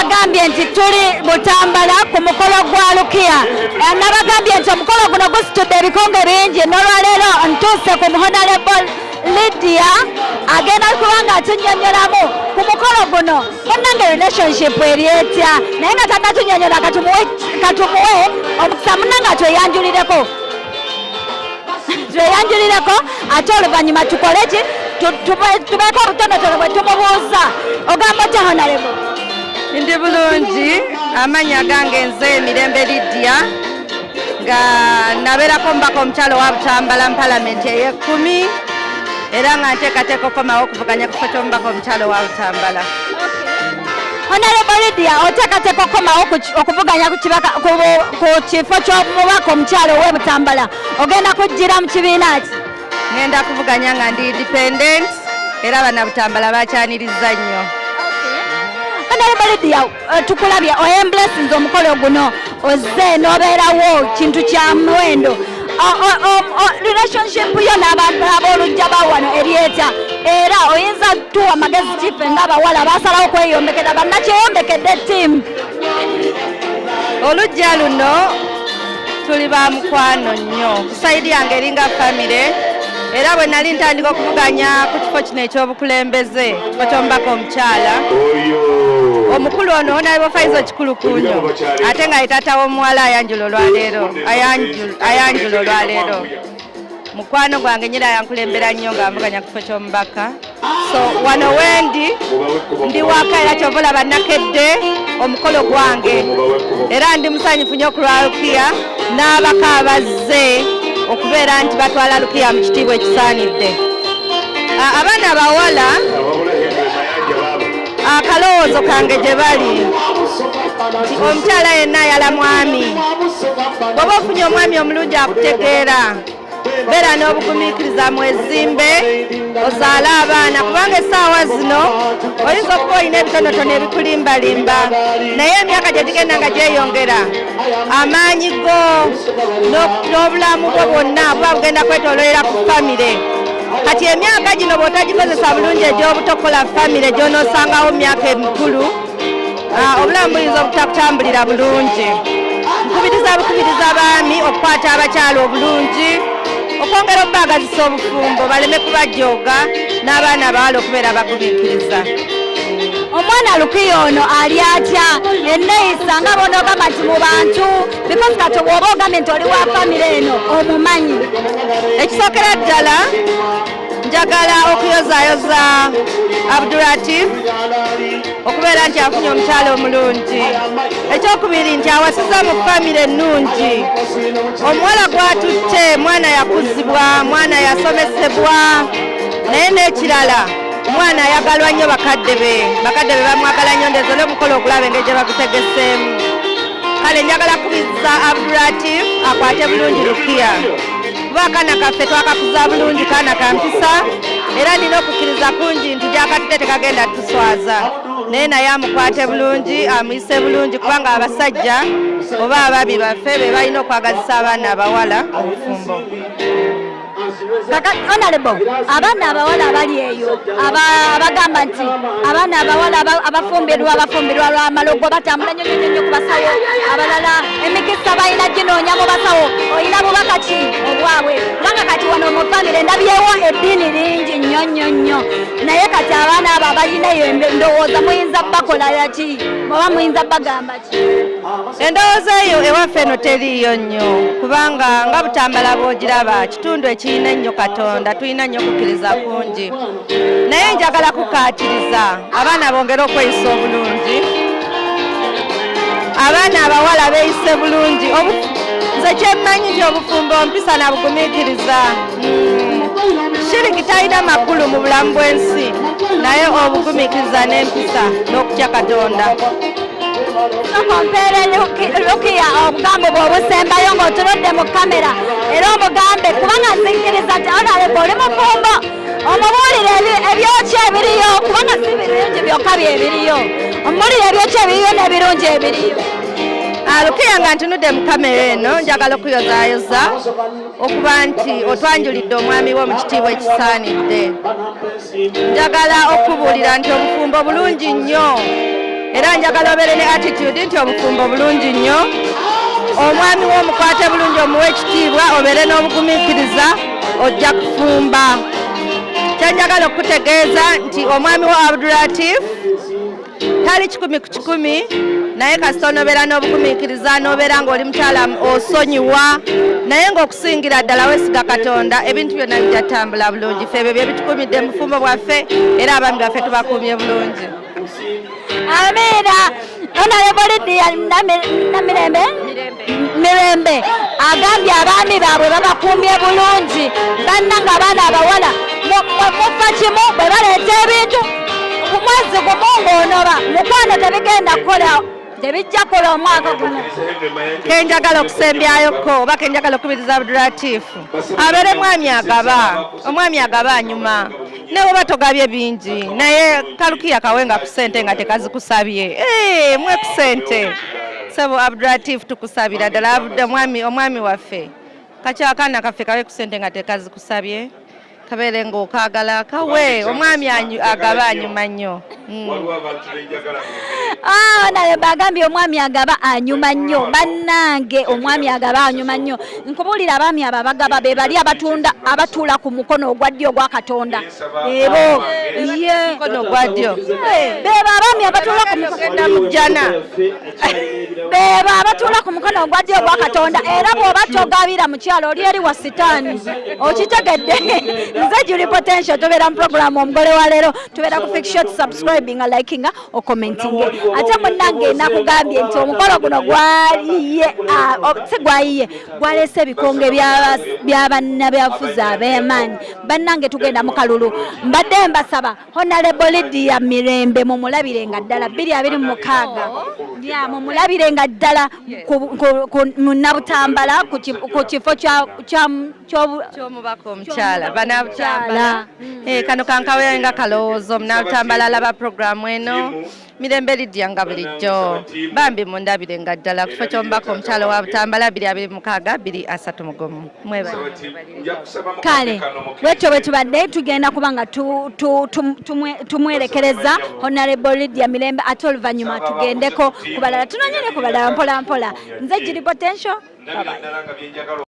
nabagambye nti tuli Butambala ku mukolo gwa Lukiya. Nabagambye nti omukolo guno gusitudde ebikonge bingi n'olwaleero ntuuse ku Honorable Lydia agenda kuba nga atunnyonnyolamu ku mukolo guno munnange relationship eri etya naye nga tannatunnyonnyola katumuwe omukisa munnange atweyanjulireko ate oluvannyuma tukole ki tubeeko obutonotono bwe tumubuuza ogamba otya Honorable? Ndi bulungi, amannya gange nze Mirembe Lydia nga nabeerako omubaka omukyalo wa Butambala mu palamenti ey'ekkumi era nga nteekateeka okukomawo okuvuganya ku kifo ky'omubaka omukyalo wa Butambala. Honorable Lydia, oteekateeka okukomawo okuvuganya ku kifo ky'omubaka omukyalo w'e Butambala ogenda kujjira mu kibiina ki? Ngenda kuvuganya nga ndi independent era bannabutambala bakyaniriza nnyo. Honorable Lydia, tukulabye oyemblessinze omukolo guno ozze n'obeerawo kintu kya muwendo. Relationship yo n'abantu ab'olujja bawano eryeta era oyinza tuwa magezi kife ng'abawala basalawo kweyombekera bannakyeyombekedde ttiimu. Olujja luno tuli ba mukwano nnyo ku sayidi yange eringa famire era bwe nali ntandika okuvuganya ku kifo kino ekyobukulembeze kifo ky'omubaka omukyala omukulu ono Honorable Faizo Kikulukunyo ate nga yetata w'omuwala Ayanjulo olwaleero mukwano gwange nyira yankulembera nnyo nga mvuganya ku kifo ky'omubaka so wano wendi ndi waka era kyova olaba nakedde omukolo gwange era ndi musanyufu nnyo ku lwa Lukiya n'abaka abazze okubeera nti batwala Lukiya mu kitiibwa ekisaanidde. Abaana abawala akalowoozo kange gye bali nti omukyala yenna ayala mwami bw'oba ofunye omwami omulungi akutegeera beera n'obugumiikiriza mwezimbe ozaale abaana kubanga essaawa zino oyinza okuba olina ebitonotono ebikulimbalimba naye emyaka gye gigenda nga gyeyongera amaanyi go n'obulamu bwo bwonna buba bugenda kwetooloolera ku famire kati emyaka gino bw'otagikozesa bulungi egy'obutokola famire gy'onoosangawo mu myaka emikulu obulamu buyinza obutakutambulira bulungi. Nkubiriza abaami okukwata abakyala obulungi okwongera okubaagazisa obufumbo baleme kubajooga n'abaana abawala okubeera bagumiikiriza. Omwana Lukiya ono ali atya enneeyisa nga bonoogamba nti mu bantu because kati bw'oba ogambye nti oli wa famire eno omumanyi? Ekisookera ddala njagala okuyozaayoza Abdulatif okubeera nti afunye omukyala omulungi. Ekyokubiri nti awasiza mu famire ennungi. Omuwala gwatutte mwana yakuzibwa, mwana yasomesebwa naye n'ekirala mwana ayagalwa nnyo bakadde be bamwagala nnyo ndezo n'omukolo ogulabe engeri gye bagutegeseemu. Kale njagala kubizza Abdulatif akwate bulungi Lukiya kuba akaana kaffe twakakuza bulungi kaana kampisa era nina okukkiriza kungi nti gyakatudde tekagenda tuswaza naye naye amukwate bulungi amuyise bulungi kubanga abasajja oba ababi baffe be balina okwagazisa abaana abawala obufumbo. Honorable, abaana abawala abali eyo abagamba nti abaana abawala abafumbirwa lw'amalogo batambula nnyo ku basawo abalala emikisa balina ginoonya mu basawo olina bubaka ki obwabwe kubanga kati wano mu famire ndabyewo eddiini lingi nnyo naye kati abaana abo abalinayo endowooza muyinza bakola ki oba muyinza bagamba ki? Endowooza eyo ewaffe eno teriiyo nnyo kubanga nga Butambala bw'ogiraba kitundu ekirina ennyo Katonda tulina nnyo okukkiriza kungi naye njagala kukaatiriza abaana bongere okweyisa obulungi abaana abawala beeyise bulungi nze kyemmanyi nti obufumbo mpisa na bugumiikiriza shiringi talina makulu mu bulamu bw'ensi naye obugumiikiriza n'empisa n'okutya Katonda. Okompeere Lukiya obugambo bw'obusembayo ng'otunudde mu kamera era omugambe kubanga nzikiriza nti Honorable oli mufumbo omubuulire ebyokya ebiriyo kubanga si birungi byokka byebiriyo omubuulire ebyokya ebiriyo n'ebirungi ebiriyo. Lukiya nga ntunudde mu kamera eno njagala okuyozaayoza okuba nti otwanjulidde omwami wo mu kitiibwa ekisaanidde. Njagala okubuulira nti obufumbo bulungi nnyo era njagala obeere ne attitude nti obufumbo bulungi nnyo, omwami w'omukwate bulungi omuwa ekitiibwa, obeere n'obugumiikiriza ojja kufumba. Kyenjagala okutegeeza nti omwami wa Abdulatif tali 100 ku 100, naye kasita onobeera n'obugumiikiriza n'obeera ng'oli mukyala osonyiwa, naye ng'okusingira ddala weesiga Katonda, ebintu byonna bijja ttambula bulungi. Ffe ebyo bye bitukumidde mu bufumbo bwaffe era abaami baffe tubakuumye bulungi. Amiina. Honorable Lydia Mirembe agambye abaami baabwe babakuumye bulungi, bannanga abaana abawala mufa kimu bwe baleeta ebintu ku mwezi gumu ng'onoba mukwano tebigenda kukola tebijja kukola omwaka guno. Kenjagala okusembyayoko oba kenjagala okubiriza Abdulatif abeere omwami agaba anyuma, ne bw'oba togabye bingi naye kalukiya kawenga ku ssente nga tekazikusabye. Mwe ku ssente sebo Abdulatif tukusabira ddala omwami waffe kakyakaana kaffe kawe ku ssente nga tekazikusabye, kabeere ng'okaagala kawe. Omwami agaba anyuma nnyo. Naye bagambye omwami agaba anyuma nnyo. Bannange omwami agaba anyuma nnyo. Nkubuulira abaami abo abagaba be bali abatuula ku mukono ogwa ddyo ogwa Katonda. Ebo mukono ogwa ddyo beba abaami abatuula ku mukono mujjana beba abatuula ku mukono ogwa ddyo ogwa Katonda. Era bw'oba togabira mukyalo oli eri wa sitaani, okitegedde. Nze Julie Potential tubeera mu program omugole wa leero, tubeera ku fiction subscribing, liking o commenting. Ate munnange nakugambye nti omukolo guno gwaleese ebikonge bya bannabyabufuzi ab'amaanyi. Bannange tugenda mu kalulu, mbadde mbasaba Honorable Lydia Mirembe mumulabirenga ddala 2026 mumulabirenga ddala mu Nabutambala ku kifo ky'omubaka omukyala Banabutambala. Kano kankawenga kalowoozo Munabutambala alaba programu eno. Mirembe Lydia nga bulijjo bambi mundabirenga ddala kifo ky'omubaka omukyala wa Butambala 2026 231. Kale bwetyo bwe tubadde tugenda kuba nga tumwerekereza Honorable Lydia Mirembe, ate oluvannyuma tugendeko ku balala, tunonyere ku balala mpola mpola. Nze Julie Potential.